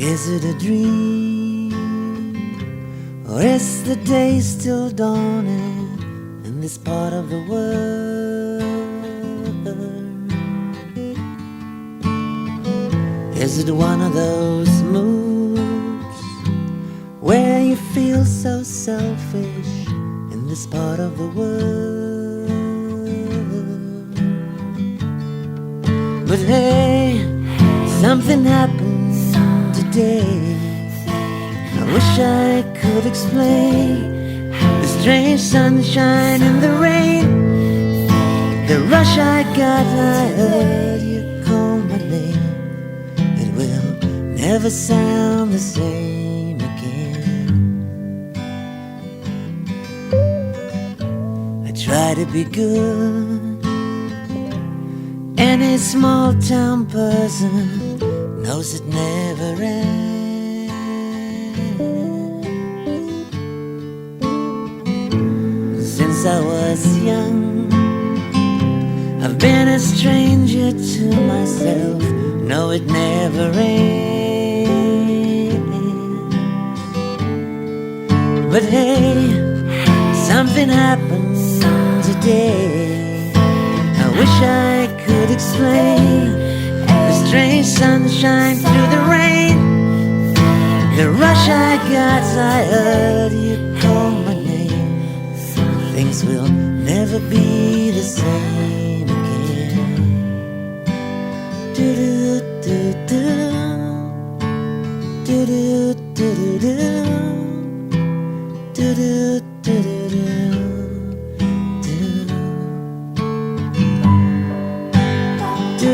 Is it a dream, or is the day still dawning in this part of the world? Is it one of those moods where you feel so selfish in this part of the world? But hey, something happened today. I wish I could explain the strange sunshine and the rain, the rush I got. I heard you call my name. It will never sound the same again. I try to be good. Any small town person knows it never ends. Since I was young, I've been a stranger to myself. No, it never ends. But hey, something happened today. I wish I could explain the strange sunshine through the rain, the rush I got. I heard you call my name. Things will never be the same again. Do-do-do-do, do-do-do-do-do, do-do-do-do-do. Do